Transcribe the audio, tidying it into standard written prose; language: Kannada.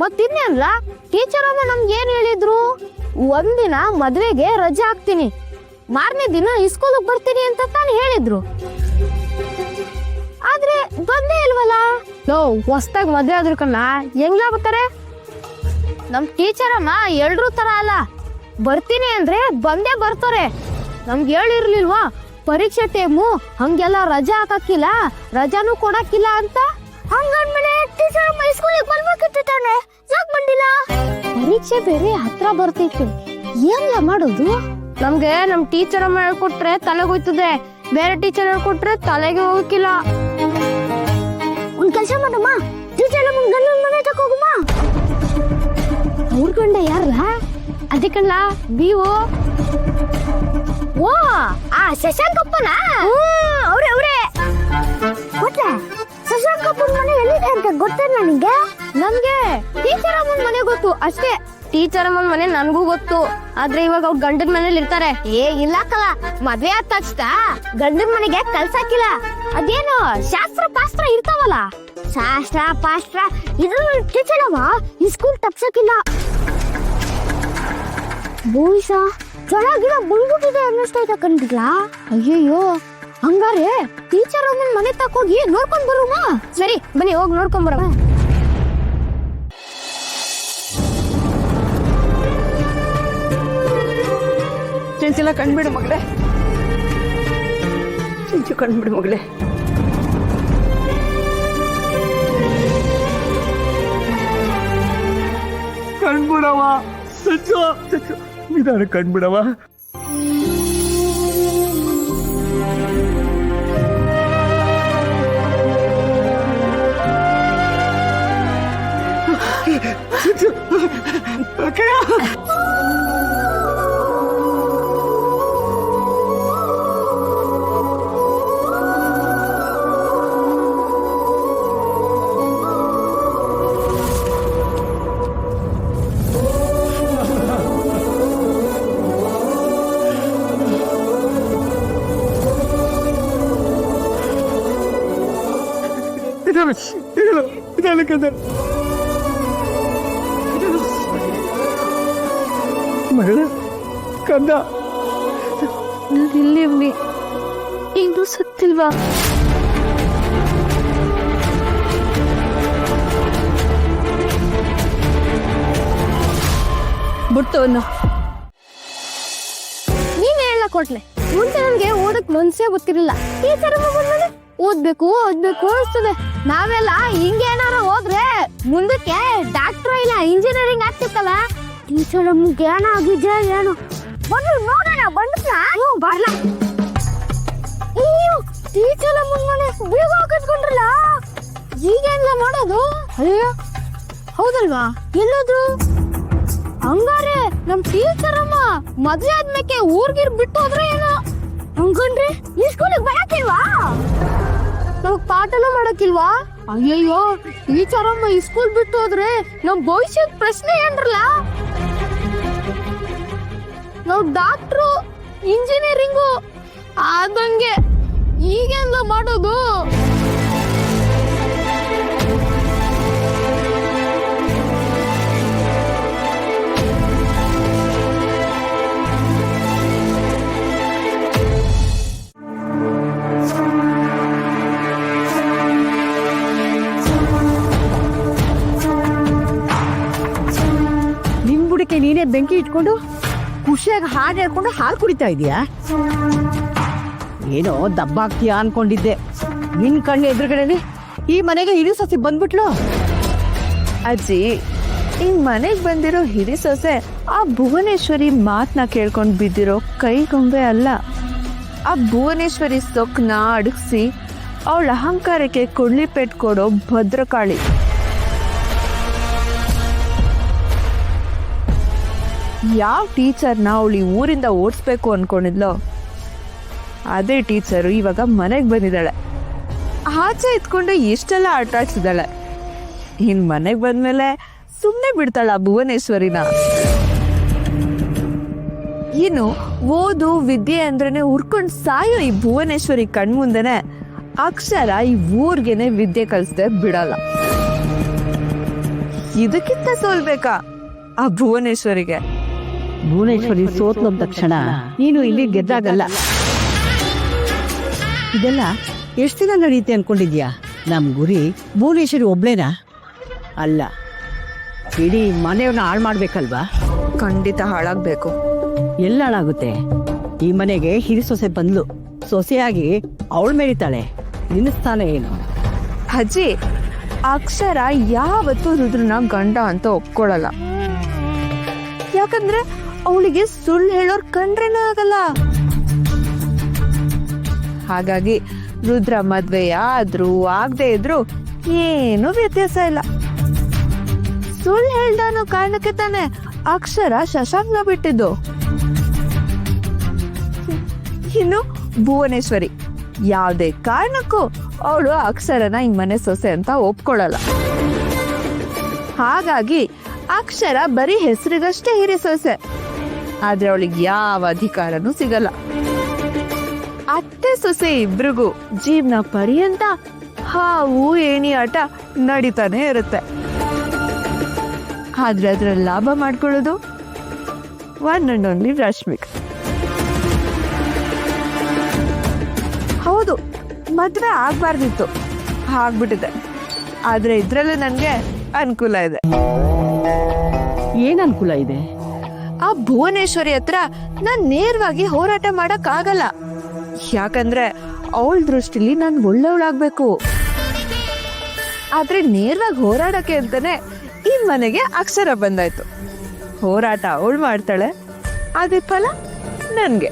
ಮತ್ತಿನ್ನೇನ್ಲ ಟೀಚರ್ ಅಮ್ಮ ನಮ್ಗೆ ಏನ್ ಹೇಳಿದ್ರು, ಒಂದಿನ ಮದ್ವೆಗೆ ರಜೆ ಹಾಕ್ತೀನಿ, ಮಾರನೇ ದಿನ ಸ್ಕೂಲಿಗೆ ಬರ್ತೀನಿ ಅಂತ ತಾನು ಹೇಳಿದ್ರು. ಆದ್ರೆ ಬಂದೇ ಇಲ್ವಲ್ಲ. ಹೊಸ್ತಾಗ ಮದ್ವೆ ಆದ್ರು ಕಣ್ಣ ಹೆಂಗ್ಲ ಬರ್ತಾರೆ? ನಮ್ ಟೀಚರ್ ಅಮ್ಮ ಎಲ್ರೂ ತರ ಅಲ್ಲ, ಬರ್ತೀನಿ ಅಂದ್ರೆ ಬಂದೇ ಬರ್ತಾರೆ. ನಮ್ಗೆ ಹೇಳಿರ್ಲಿಲ್ವಾ ಪರೀಕ್ಷೆ ಟೈಮು ಹಂಗೆಲ್ಲ ರಜಾ ಹಾಕಕ್ಕಿಲ್ಲ, ರಜಾನು ಕೊಡಕ್ಕಿಲ್ಲ ಅಂತ. ಹಂಗಂದ್ಮೇಲೆ ಟೀಚರ್ ಅಮ್ಮ ಸ್ಕೂಲಿಗೆ ಬರ್ಬೇಕಿತ್ತು ತಾನೆ, ಯಾಕೆ ಬಂದಿಲ್ಲ? ಪರೀಕ್ಷೆ ಬೇರೆ ಹತ್ರ ಬರ್ತಿತ್ತು, ಏನ್ಲ ಮಾಡೋದು? ನಮ್ಗೆ ನಮ್ ಟೀಚರ್ ಅಮ್ಮ ಹೇಳ್ಕೊಟ್ರೆ ತಲೆಗೆ ಹೋಯ್ತದೆ, ಬೇರೆ ಟೀಚರ್ ಹೇಳ್ಕೊಟ್ರೆ ತಲೆಗೆ ಹೋಗಕ್ಕಿಲ್ಲ. ಒಂದ್ ಕೆಲಸ ಮಾಡಮ್ಮ, ಟೀಚರ್ ಅಮ್ಮ ಗಂಡನ ಮನೆ ತಕೋಗಮ್ಮ. ಅವ್ರ ಗಂಡ ಯಾರಲ್ಲ? ಅದಕ್ಕಲ್ಲ ಬಿಒ. ಓ ಆ ಶಶಾಂಕಪ್ಪನ? ಅವ್ರೆ ಗೊತ್ತ? ಶಶಾಂಕಪ್ಪನ ಮನೆ ಎಲ್ಲಿದೆ ಅಂತ ಗೊತ್ತೇನ ನಿಂಗೆ? ನನ್ಗೆ ಟೀಚರ್ ಅಮ್ಮನ ಮನೆ ಗೊತ್ತು ಅಷ್ಟೇ. ಟೀಚರ್ ಅಮ್ಮನ ಮನೆ ನನ್ಗೂ ಗೊತ್ತು, ಆದ್ರೆ ಇವಾಗ ಅವ್ರ ಗಂಡನ ಮನೇಲಿ ಇರ್ತಾರೆ. ಇಲ್ಲಕ್ಕಲ್ಲ, ಮದ್ವೆ ಆದ ತಕ್ಷಣ ಗಂಡನ ಮನೆಗೆ ಕಲ್ಸಾಕಿಲ್ಲ. ಅದೇನು ಶಾಸ್ತ್ರ ಪಾಸ್ತ್ರ ಇರ್ತಾವಲ್ಲ, ಶಾಸ್ತ್ರ ಪಾಸ್ತ್ರ ಇದ್ರ ಟೀಚರ್ ಅಮ್ಮ ಈ ಸ್ಕೂಲ್ ತಪ್ಸಕ್ಕಿಲ್ಲ. ಬೋಯ್ಸ ಚೆನ್ನಾಗಿಲ್ಲ ಬಂದ್ಬಿಟ್ಟಿದೆ ಅನ್ನಿಸ್ತೈತ ಕಂಡಿಲ್ಲ. ಅಯ್ಯಯ್ಯೋ, ಹಂಗಾರೆ ಟೀಚರ್ ಅಮ್ಮನ ಮನೆ ತಕೋಗಿ ನೋಡ್ಕೊಂಡ್ ಬರೋಮ? ಸರಿ ಬನ್ನಿ, ಹೋಗಿ ನೋಡ್ಕೊಂಡ್ ಬರೋಣ. ಚೆಂಚಿಲ್ಲ ಕಣ್ಬಿಡು ಮಗಳೇ, ಚೆಂಚು ಕಣ್ಬಿಡು ಮಗಳೇ. ಕಣ್ಬಿಡವ ಸಚ್ಚು ಸಚ್ಚು, ನಿಧಾನ ಕಣ್ಬಿಡವ. ಮಗಳ ಕಂದ, ಇಲ್ಲಿ ಇಂದು ಸತ್ತಿಲ್ವಾ? ಬಿಡ್ತವನ್ನ ನೀನ್ ಹೇಳ ಕೊಟ್ಲೆ. ಮುಂಚೆ ನನ್ಗೆ ಓದಕ್ ಮನ್ಸೇ ಗೊತ್ತಿರಲಿಲ್ಲ, ಟೀಚರ್ ಬಂದ್ಮೇಲೆ ಓದ್ಬೇಕು ಅನ್ಸ್ತದೆ. ನಾವೆಲ್ಲ ಹಿಂಗೇನಾರ ಹೋದ್ರೆ ಮುಂದಕ್ಕೆ ಡಾಕ್ಟರ್ ಇಲ್ಲ ಇಂಜಿನಿಯರಿಂಗ್ ಆಗ್ತಿತ್ತಲ್ಲ. ಟೀಚರ್ ಅಮ್ಮಗೆ ಏನ ಆಗಿದ್ಯಾ ಏನು? ಬಂದು ನೋಡೋಣ, ಬಂದ್ಲಾ? ಬರ್ಲ. ಅಯ್ಯೋ, ಟೀಚರ್ ಅಮ್ಮನ ಮನೆ ಬೀಗ ಹಾಕಿಸ್ಕೊಂಡ್ರಲ್ಲ, ಈಗೇನ್ಲ ಮಾಡೋದು? ಅಯ್ಯೋ ಹೌದಲ್ವಾ, ಎಲ್ಲೋದ್ರು? ಹಂಗಾರೆ ನಮ್ ಟೀಚರ್ ಅಮ್ಮ ಮದ್ವೆ ಆದ್ಮೇಲೆ ಊರ್ಗಿರ್ ಬಿಟ್ಟು ಹೋದ್ರೆ ಏನೋ? ಹಂಗಂದ್ರೆ ಈ ಸ್ಕೂಲಿಗೆ ಬರಕಿಲ್ವಾ? ನಮಗ್ ಪಾಠನೂ ಮಾಡಕ್ಕಿಲ್ವಾ? ಅಯ್ಯಯ್ಯೋ, ಟೀಚರ್ ಅಮ್ಮ ಈ ಸ್ಕೂಲ್ ಬಿಟ್ಟು ಹೋದ್ರೆ ನಮ್ ಭವಿಷ್ಯದ ಪ್ರಶ್ನೆ ಏನ್ರಲ್ಲ? ನಾವ್ ಡಾಕ್ಟ್ರು ಇಂಜಿನಿಯರಿಂಗು ಆದಂಗೆ ಈಗೆಲ್ಲ ಮಾಡೋದು? ನೀನೇ ಬೆಂಕಿ ಇಟ್ಕೊಂಡು ಖುಷಿಯಾಗಿ ಹಾಡು ಹೇಳ್ಕೊಂಡು ಹಾಲು ಕುಡಿತಾ ಇದೀಯಾ? ಏನೋ ದಬ್ಬಾಕ್ತೀಯಾ ಅನ್ಕೊಂಡಿದ್ದೆ. ನಿನ್ ಕಣ್ಣು ಎದುರುಗಡೆನೆ ಈ ಮನೆಗೆ ಹಿರಿ ಸೊಸೆ ಬಂದ್ಬಿಟ್ಲು. ಅಜ್ಜಿ, ಈ ಮನೆಗ್ ಬಂದಿರೋ ಹಿರಿ ಸೊಸೆ ಆ ಭುವನೇಶ್ವರಿ ಮಾತನ್ನ ಕೇಳ್ಕೊಂಡ್ ಬಿದ್ದಿರೋ ಕೈಗೊಂಬೆ ಅಲ್ಲ. ಆ ಭುವನೇಶ್ವರಿ ಸೊಕ್ಕನ್ನ ಅಡಗಿಸಿ ಅವಳ ಅಹಂಕಾರಕ್ಕೆ ಕುಳ್ಳಿ ಪೆಟ್ ಕೊಡೋ ಭದ್ರಕಾಳಿ. ಯಾವ ಟೀಚರ್ನ ಅವಳು ಈ ಊರಿಂದ ಓಡಿಸ್ಬೇಕು ಅನ್ಕೊಂಡಿದ್ಲೋ ಅದೇ ಟೀಚರು ಇವಾಗ ಮನೆಗೆ ಬಂದಿದ್ದಾಳೆ. ಆಚೆ ಇದ್ಕೊಂಡು ಎಷ್ಟೆಲ್ಲ ಆಟ ಆಡ್ಸಿದಾಳೆ. ಇನ್ ಮನೆಗೆ ಬಂದ್ಮೇಲೆ ಸುಮ್ಮನೆ ಬಿಡ್ತಾಳ ಆ ಭುವನೇಶ್ವರಿನ. ಇನ್ನು ಓದು ವಿದ್ಯೆ ಅಂದ್ರೇನೆ ಉರ್ಕೊಂಡು ಸಾಯೋ ಈ ಭುವನೇಶ್ವರಿ ಕಣ್ಮುಂದೆನೆ ಅಕ್ಷರ ಈ ಊರ್ಗೆನೆ ವಿದ್ಯೆ ಕಲಿಸ್ದೆ ಬಿಡಲ್ಲ. ಇದಕ್ಕಿಂತ ಸೋಲ್ಬೇಕಾ ಆ ಭುವನೇಶ್ವರಿಗೆ? ಭುವನೇಶ್ವರಿ ಸೋತ್ಲು ಅಂದ ತಕ್ಷಣ ನೀನು ಇಲ್ಲಿ ಗೆದ್ದಾಗಲ್ಲ. ಇದೆಲ್ಲ ಎಷ್ಟು ದಿನ ನಡೆಯುತ್ತೆ ಅನ್ಕೊಂಡಿದ್ಯಾ? ನಮ್ ಗುರಿ ಭುವನೇಶ್ವರಿ ಒಬ್ಳೇನಾ? ಅಲ್ಲ, ಇಡೀ ಮನೆಯವ್ರನ್ನ ಹಾಳು ಮಾಡ್ಬೇಕಲ್ವಾ? ಖಂಡಿತ ಹಾಳಾಗ್ಬೇಕು. ಎಲ್ಲ ಹಾಳಾಗುತ್ತೆ. ಈ ಮನೆಗೆ ಹಿರಿ ಸೊಸೆ ಬಂದ್ಲು, ಸೊಸೆಯಾಗಿ ಅವಳು ಮೆರಿತಾಳೆ. ನಿಲ್ಲಿಸ್ತಾನೆ ಏನು? ಅಜ್ಜಿ, ಅಕ್ಷರ ಯಾವತ್ತೂ ರುದ್ರನ ಗಂಡ ಅಂತ ಒಪ್ಕೊಳ್ಳಲ್ಲ. ಯಾಕಂದ್ರೆ ಅವಳಿಗೆ ಸುಳ್ಳು ಹೇಳೋರ್ ಕಂಡ್ರೇನೂ ಆಗಲ್ಲ. ಹಾಗಾಗಿ ರುದ್ರ ಮದ್ವೆ ಆದ್ರೂ ಆಗದೆ ಇದ್ರು ಏನು ವ್ಯತ್ಯಾಸ ಇಲ್ಲ. ಸುಳ್ಳು ಹೇಳ್ದ ಅನ್ನೋ ಕಾರಣಕ್ಕೆ ತಾನೆ ಅಕ್ಷರ ಶಶಾಂಕ್ನ ಬಿಟ್ಟಿದ್ದು. ಇನ್ನು ಭುವನೇಶ್ವರಿ ಯಾವುದೇ ಕಾರಣಕ್ಕೂ ಅವಳು ಅಕ್ಷರನ ಈ ಮನೆ ಸೊಸೆ ಅಂತ ಒಪ್ಕೊಳ್ಳಲ್ಲ. ಹಾಗಾಗಿ ಅಕ್ಷರ ಬರೀ ಹೆಸರಿಗಷ್ಟೇ ಹಿರಿ ಸೊಸೆ, ಆದ್ರೆ ಅವಳಿಗೆ ಯಾವ ಅಧಿಕಾರನೂ ಸಿಗಲ್ಲ. ಅತ್ತೆ ಸೊಸೆ ಇಬ್ರಿಗೂ ಜೀವನ ಪರ್ಯಂತ ಹಾವು ಏಣಿ ಆಟ ನಡೀತಾನೆ ಇರುತ್ತೆ. ಆದ್ರೆ ಅದ್ರ ಲಾಭ ಮಾಡ್ಕೊಳ್ಳೋದು ಒನ್ ಅಂಡ್ ಓನ್ಲಿ ರಶ್ಮಿಕ್. ಹೌದು, ಮದ್ವೆ ಆಗ್ಬಾರ್ದಿತ್ತು, ಆಗ್ಬಿಟ್ಟಿದೆ. ಆದ್ರೆ ಇದ್ರಲ್ಲೂ ನನ್ಗೆ ಅನುಕೂಲ ಇದೆ. ಏನ್ ಅನುಕೂಲ ಇದೆ? ಆ ಭುವನೇಶ್ವರಿ ಹತ್ರ ನಾನ್ ನೇರವಾಗಿ ಹೋರಾಟ ಮಾಡಕ್ ಆಗಲ್ಲ. ಯಾಕಂದ್ರೆ ಅವಳ ದೃಷ್ಟಿಲಿ ನಾನ್ ಒಳ್ಳೆಯವಳಾಗ್ಬೇಕು. ಆದ್ರೆ ನೇರವಾಗಿ ಹೋರಾಡಕ್ಕೆ ಅಂತಾನೆ ಈ ಮನೆಗೆ ಅಕ್ಷರ ಬಂದಾಯ್ತು. ಹೋರಾಟ ಅವಳು ಮಾಡ್ತಾಳೆ, ಅದೇ ಫಲ ನನ್ಗೆ.